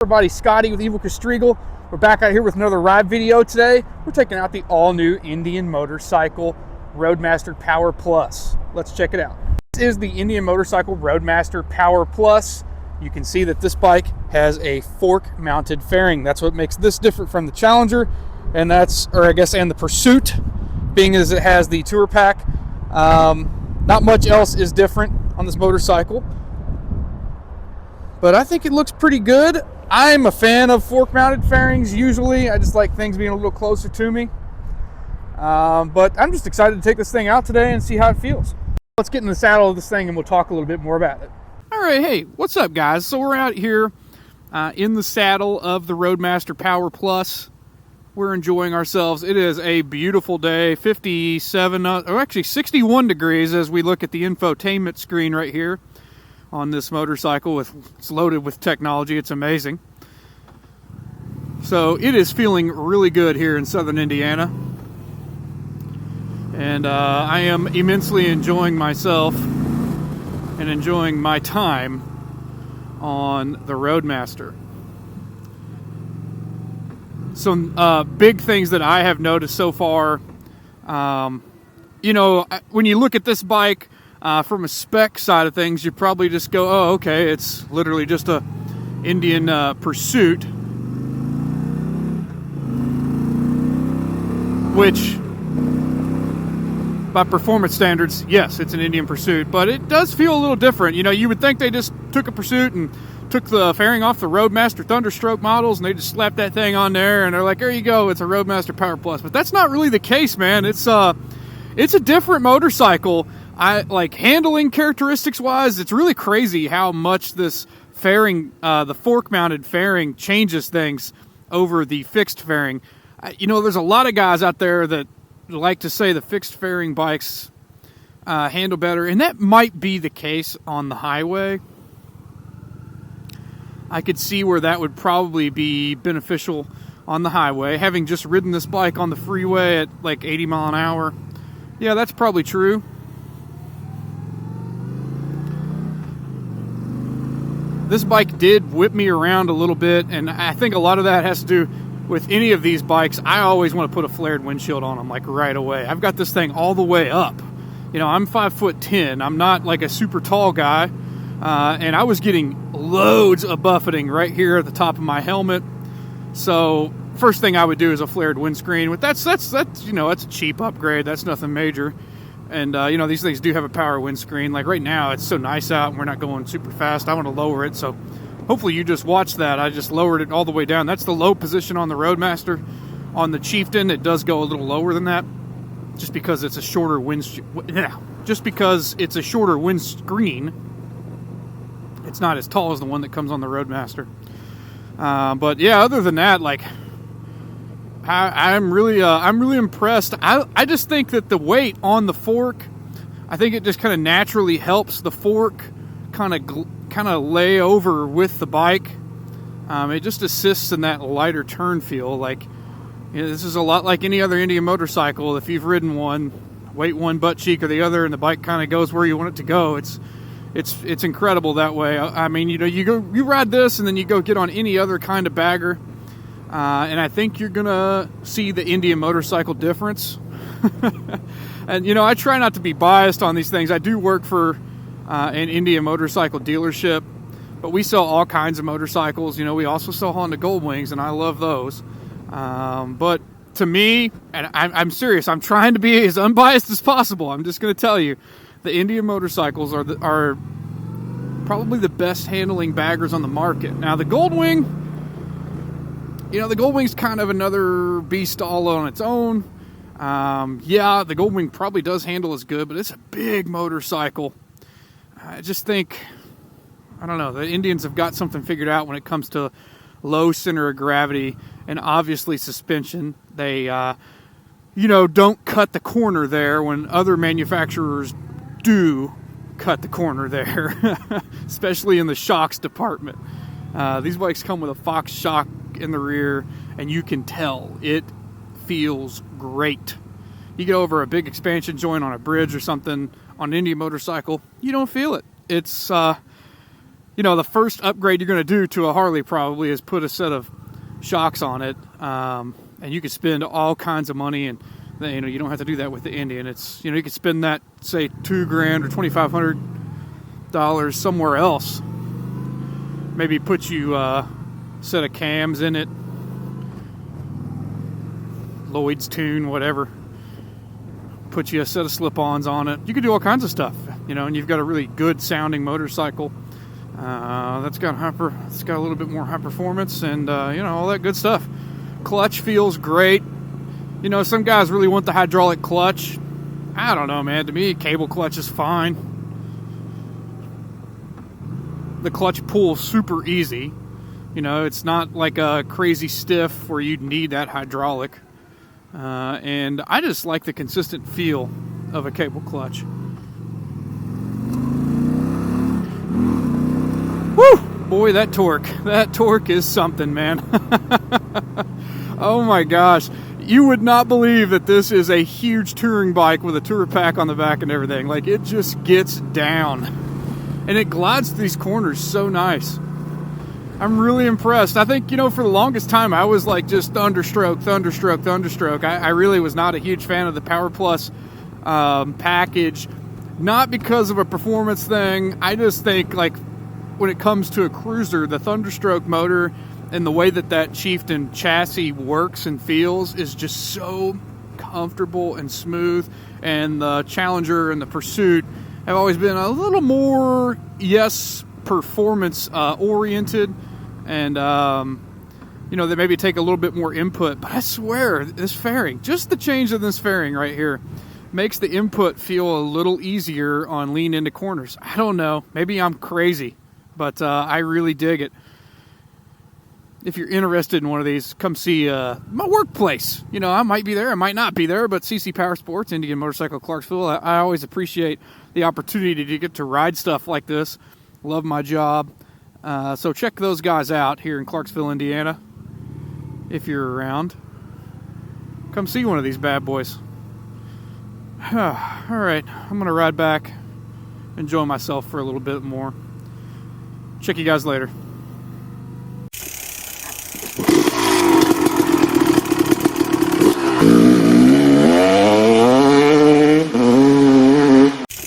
Everybody, Scotty with Evil Castrigal. We're back out here with another ride video today. We're taking out the all-new Indian Motorcycle Roadmaster Powerplus. Let's check it out. This is the Indian Motorcycle Roadmaster Powerplus. You can see that this bike has a fork-mounted fairing. That's what makes this different from the Challenger, and the Pursuit, being as it has the Tour Pack. Not much else is different on this motorcycle, but I think it looks pretty good. I'm a fan of fork-mounted fairings usually. I just like things being a little closer to me. But I'm just excited to take this thing out today and see how it feels. Let's get in the saddle of this thing and we'll talk a little bit more about it. All right, hey, what's up, guys? So we're out here in the saddle of the Roadmaster Powerplus. We're enjoying ourselves. It is a beautiful day, 57, or actually 61 degrees as we look at the infotainment screen right here on this motorcycle. It's loaded with technology. It's amazing. So it is feeling really good here in southern Indiana. And I am immensely enjoying myself and enjoying my time on the Roadmaster. Some big things that I have noticed so far, when you look at this bike from a spec side of things, you probably just go, oh, okay, it's literally just a Indian Pursuit, which by performance standards, yes, it's an Indian Pursuit, but it does feel a little different. You would think they just took a Pursuit and took the fairing off the Roadmaster Thunderstroke models and they just slapped that thing on there and they're like, there you go, it's a Roadmaster Powerplus. But that's not really the case, man. It's a different motorcycle. I like handling characteristics wise. It's really crazy how much this fairing, the fork mounted fairing, changes things over the fixed fairing. There's a lot of guys out there that like to say the fixed fairing bikes handle better, and that might be the case on the highway. I could see where that would probably be beneficial on the highway. Having just ridden this bike on the freeway at like 80 mile an hour, yeah, that's probably true. This bike did whip me around a little bit, and I think a lot of that has to do with any of these bikes. I always want to put a flared windshield on them, like right away. I've got this thing all the way up. I'm 5'10". I'm not like a super tall guy, and I was getting loads of buffeting right here at the top of my helmet. So first thing I would do is a flared windscreen. But that's a cheap upgrade. That's nothing major. And these things do have a power windscreen. Like right now, it's so nice out and we're not going super fast. I want to lower it, so hopefully you just watched that. I just lowered it all the way down. That's the low position on the Roadmaster. On the Chieftain, it does go a little lower than that, just because it's a shorter windscreen. It's not as tall as the one that comes on the Roadmaster. But yeah, other than that, like I'm really impressed. I just think that the weight on the fork, I think it just kind of naturally helps the fork kind of lay over with the bike. It just assists in that lighter turn feel. Like, this is a lot like any other Indian motorcycle. If you've ridden one, weight one butt cheek or the other, and the bike kind of goes where you want it to go. It's incredible that way. I mean, you ride this and then you go get on any other kind of bagger, and I think you're gonna see the Indian motorcycle difference. And I try not to be biased on these things. I do work for an Indian motorcycle dealership, but we sell all kinds of motorcycles. We also sell Honda Goldwings, and I love those. But to me, and I'm serious, I'm trying to be as unbiased as possible. I'm just going to tell you, the Indian motorcycles are probably the best handling baggers on the market. Now, the Goldwing, the Goldwing's kind of another beast all on its own. Yeah, the Goldwing probably does handle as good, but it's a big motorcycle. I just think, I don't know, the Indians have got something figured out when it comes to low center of gravity and obviously suspension. They, don't cut the corner there when other manufacturers do cut the corner there, especially in the shocks department. These bikes come with a Fox shock in the rear, and you can tell it feels great. You get over a big expansion joint on a bridge or something on an Indian motorcycle, you don't feel it. It's you know, the first upgrade you're going to do to a Harley probably is put a set of shocks on it, and you could spend all kinds of money, and you know, you don't have to do that with the Indian. It's, you know, you could spend that, say, $2,000 or $2,500 somewhere else. Maybe put you a set of cams in it, Lloyd's tune, whatever. Put you a set of slip-ons on it. You could do all kinds of stuff, you know, and you've got a really good sounding motorcycle. That's got a little bit more high performance, and you know, all that good stuff. Clutch feels great. You know, some guys really want the hydraulic clutch. I don't know, man. To me, cable clutch is fine. The clutch pulls super easy. You know, it's not like a crazy stiff where you'd need that hydraulic. And I just like the consistent feel of a cable clutch. Woo! Boy, that torque is something, man. Oh my gosh. You would not believe that this is a huge touring bike with a tour pack on the back and everything. Like, it just gets down. And it glides these corners so nice. I'm really impressed. I think, you know, for the longest time, I was like just thunderstroke. I really was not a huge fan of the Powerplus package. Not because of a performance thing. I just think, like, when it comes to a cruiser, the Thunderstroke motor and the way that Chieftain chassis works and feels is just so comfortable and smooth. And the Challenger and the Pursuit have always been a little more, yes, performance oriented, and you know, they maybe take a little bit more input. But I swear, this fairing, just the change of this fairing right here, makes the input feel a little easier on lean into corners. I don't know, maybe I'm crazy, but I really dig it. If you're interested in one of these, come see my workplace. You know, I might be there, I might not be there, but CC Powersports, Indian Motorcycle, Clarksville. I always appreciate the opportunity to get to ride stuff like this. Love my job. So check those guys out here in Clarksville, Indiana. If you're around, come see one of these bad boys. All right, I'm going to ride back, enjoy myself for a little bit more. Check you guys later.